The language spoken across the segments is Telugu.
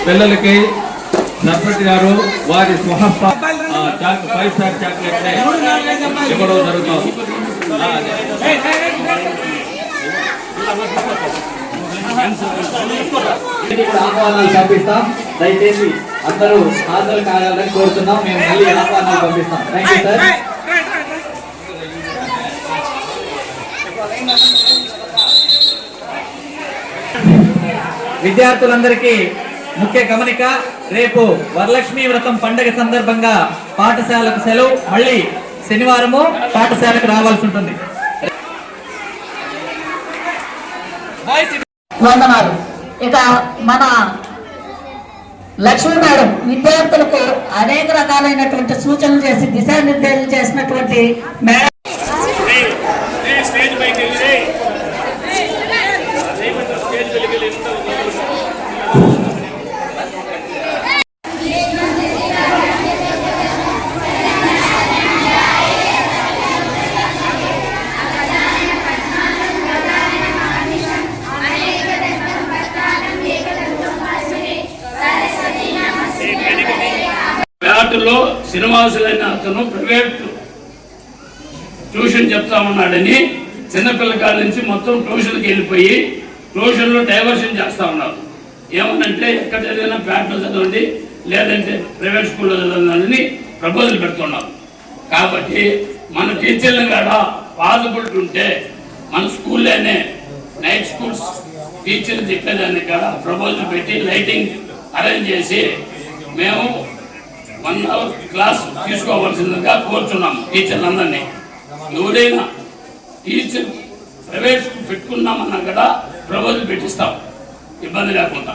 పిల్లలకి సర్పంచ్ గారు వారి స్వహస్త 5 స్టార్ చాక్లెట్ ఇవ్వడం జరుగుతుంది. ఆహ్వానాలు పంపిస్తాం. దయచేసి అందరూ హాజరు కావాలని కోరుతున్నాం. మేము మళ్ళీ ఆహ్వానాలు పంపిస్తాం. Thank you sir. విద్యార్థులందరికీ ముఖ్య గమనిక, రేపు వరలక్ష్మి వ్రతం పండుగ సందర్భంగా పాఠశాలకు సెలవు. మళ్ళీ శనివారము పాఠశాలకు రావాల్సి ఉంటుంది. వందనాలు. ఇక మన లక్ష్మీ మేడం విద్యార్థులకు అనేక రకాలైనటువంటి సూచనలు చేసి దిశానిర్దేశం చేసినటువంటి మేడం. లో శ్రీనివాసులైన అతను ప్రైవేట్ ట్యూషన్ చెప్తా ఉన్నాడని చిన్నపిల్లకాల నుంచి మొత్తం ట్యూషన్కి వెళ్ళిపోయి ట్యూషన్లో డైవర్షన్ చేస్తా ఉన్నారు. ఏమనంటే ఎక్కడ చదివినా ప్యాట్లో చదవండి, లేదంటే ప్రైవేట్ స్కూల్లో చదవాలని ప్రపోజల్ పెడుతున్నారు. కాబట్టి మన టీచర్లు కూడా పాసిబిలిటీ ఉంటే మన స్కూల్లోనే నైట్ స్కూల్స్ టీచర్లు చెప్పేదాన్ని కూడా ప్రపోజల్ పెట్టి లైటింగ్ అరేంజ్ చేసి మేము 1 అవర్ క్లాస్ తీసుకోవాల్సిందిగా కోరుచున్నాము టీచర్లందరినీ. ఎవరైనా టీచర్ ప్రైవేట్ పెట్టుకున్నామన్నా కూడా ప్రపోజల్ పెట్టిస్తాం, ఇబ్బంది లేకుండా.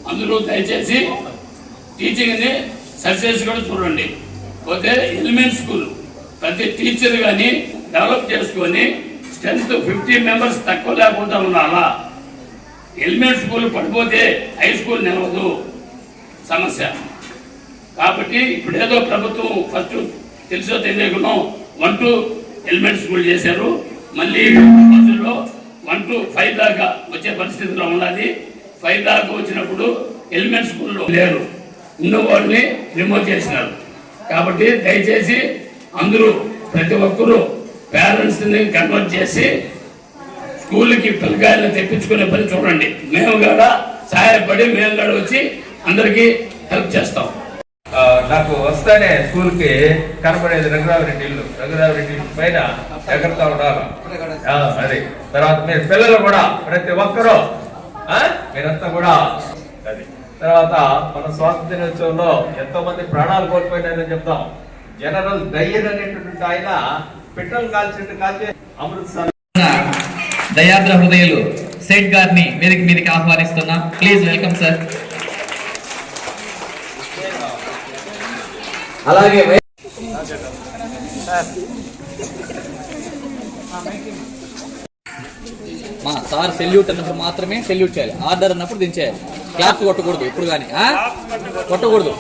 అందరూ దయచేసి టీచింగ్ని సక్సెస్ కూడా చూడండి. పోతే ఎలిమెంట్ స్కూల్ ప్రతి టీచర్ కానీ డెవలప్ చేసుకొని స్ట్రెంత్ 50 మెంబర్స్ తక్కువ లేకుండా ఉండాలా. ఎలిమెంట్ స్కూల్ పడిపోతే హై స్కూల్ నిలవదు, సమస్య. కాబట్టి ఇప్పుడు ఏదో ప్రభుత్వం ఫస్ట్ తెలుసో తెలియకుండా 1 to ఎలిమెంట్ స్కూల్ చేశారు. మళ్ళీ బస్సులో 1 to 5 దాకా వచ్చే పరిస్థితిలో ఉన్నది. 5 దాకా వచ్చినప్పుడు ఎలిమెంట్ స్కూల్లో లేరు, ఉన్న వాళ్ళని రిమూవ్ చేసినారు. కాబట్టి దయచేసి అందరూ ప్రతి ఒక్కరూ పేరెంట్స్ని కన్వర్ట్ చేసి స్కూల్కి పిల్లకాయలను తెప్పించుకునే పని చూడండి. మేము కూడా సహాయపడి మేము కూడా వచ్చి అందరికీ హెల్ప్ చేస్తాం. నాకు వస్తానే స్కూల్కి కనపడేది రఘురామరెడ్డి ఇల్లు. రఘురామరెడ్డి పైన ఎగరతా ఉండాలి. అది తర్వాత మీరు పిల్లలు కూడా ప్రతి ఒక్కరూ మీరంతా కూడా అది. తర్వాత మన స్వాతంత్ర దినోత్సవంలో ఎంతో మంది ప్రాణాలు కోల్పోయినారని చెప్తాం. జనరల్ దయ్యర్ అనేటువంటి ఆయన పెట్రోల్ కాల్చే అమృత్సర్ దయాద్ర హృదయులు సేట్ గారిని మీదికి ఆహ్వానిస్తున్నా. Please welcome sir. అలాగే మా సార్ సెల్యూట్ అన్నప్పుడు మాత్రమే సెల్యూట్ చేయాలి, ఆర్డర్ అన్నప్పుడు దించేయాలి. క్లాప్స్ కొట్టకూడదు, ఇప్పుడు కానీ కొట్టకూడదు.